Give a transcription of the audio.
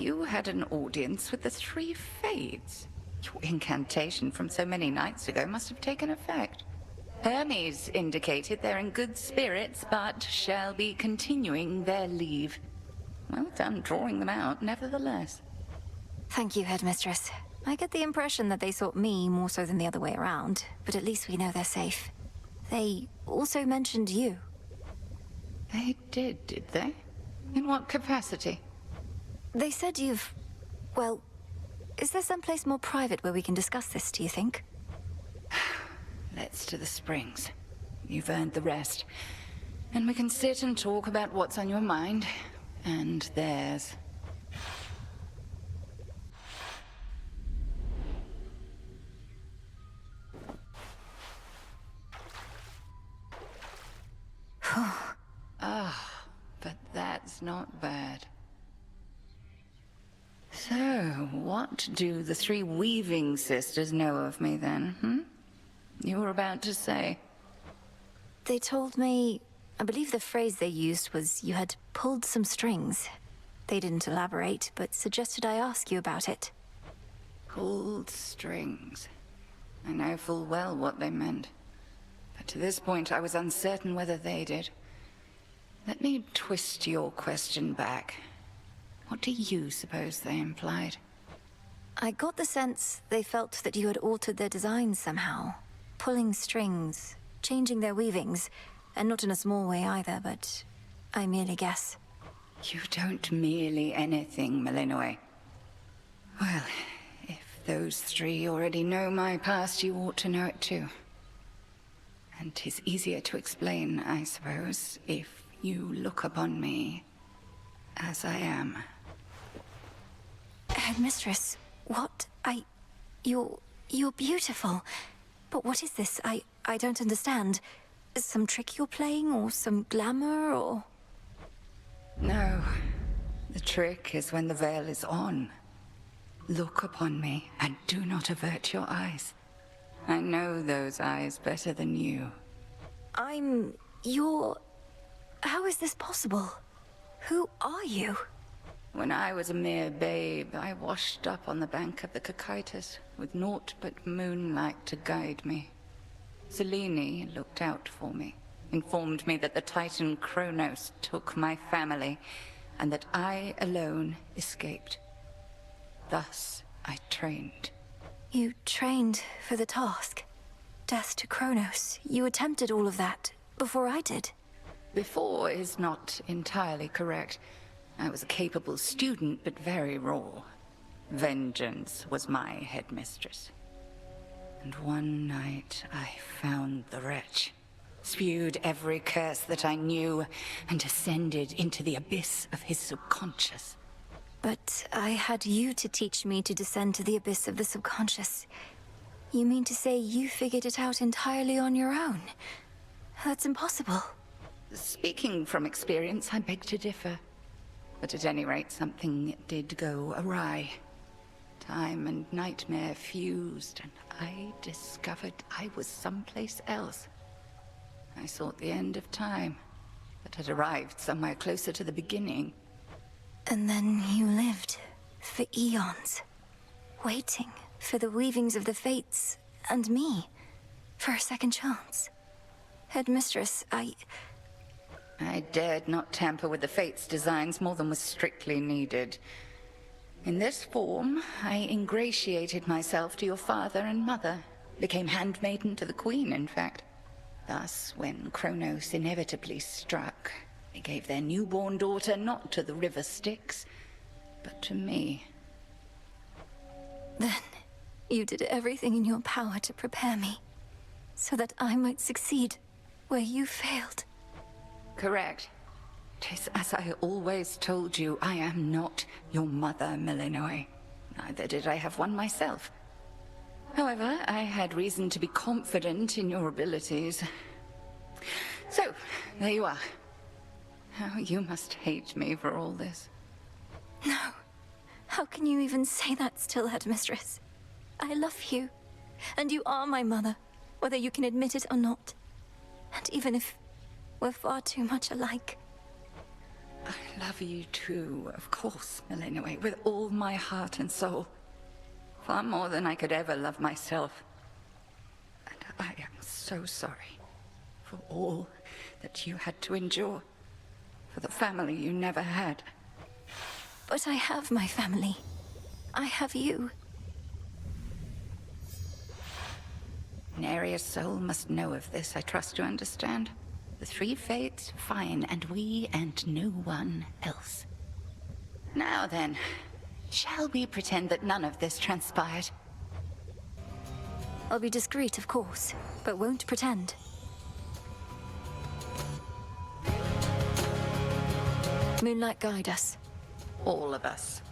you had an audience with the three Fates. Your incantation from so many nights ago must have taken effect. Hermes indicated they're in good spirits, but shall be continuing their leave. Well done drawing them out, nevertheless. Thank you, Headmistress. I get the impression that they sought me more so than the other way around, but at least we know they're safe. They also mentioned you. They did they? In what capacity? They said you've... well, is there someplace more private where we can discuss this, do you think? Let's to the springs. You've earned the rest. And we can sit and talk about what's on your mind, and theirs. But that's not bad. So, what do the three weaving sisters know of me then, You were about to say. They told me... I believe the phrase they used was you had pulled some strings. They didn't elaborate, but suggested I ask you about it. Pulled strings. I know full well what they meant. But to this point, I was uncertain whether they did. Let me twist your question back. What do you suppose they implied? I got the sense they felt that you had altered their designs somehow. Pulling strings, changing their weavings, and not in a small way either, but I merely guess. You don't merely anything, Malinois. Well, if those three already know my past, you ought to know it too. And 'tis easier to explain, I suppose, if you look upon me as I am. Headmistress, what? You're beautiful. But what is this? I don't understand. Some trick you're playing, or some glamour, or...? No. The trick is when the veil is on. Look upon me, and do not avert your eyes. I know those eyes better than you. You're... How is this possible? Who are you? When I was a mere babe, I washed up on the bank of the Hecate, with naught but moonlight to guide me. Selene looked out for me, informed me that the Titan Kronos took my family, and that I alone escaped. Thus, I trained. You trained for the task. Death to Kronos. You attempted all of that before I did. Before is not entirely correct. I was a capable student, but very raw. Vengeance was my headmistress. And one night I found the wretch, spewed every curse that I knew, and descended into the abyss of his subconscious. But I had you to teach me to descend to the abyss of the subconscious. You mean to say you figured it out entirely on your own? That's impossible. Speaking from experience, I beg to differ. But at any rate, something did go awry. Time and nightmare fused, and I discovered I was someplace else. I sought the end of time, but had arrived somewhere closer to the beginning. And then you lived for eons, waiting for the weavings of the fates and me, for a second chance. Headmistress, I dared not tamper with the Fates' designs more than was strictly needed. In this form, I ingratiated myself to your father and mother, became handmaiden to the Queen, in fact. Thus, when Kronos inevitably struck, they gave their newborn daughter not to the river Styx, but to me. Then, you did everything in your power to prepare me, so that I might succeed where you failed. Correct. 'Tis as I always told you, I am not your mother, Malinois. Neither did I have one myself. However, I had reason to be confident in your abilities. So, there you are. How you must hate me for all this. No. How can you even say that still, Headmistress? I love you, and you are my mother, whether you can admit it or not. And even if we're far too much alike. I love you too, of course, Elena, with all my heart and soul. Far more than I could ever love myself. And I am so sorry for all that you had to endure, for the family you never had. But I have my family. I have you. Neria's soul must know of this, I trust you understand. The three fates, fine, and we and no one else. Now then, shall we pretend that none of this transpired? I'll be discreet, of course, but won't pretend. Moonlight, guide us. All of us.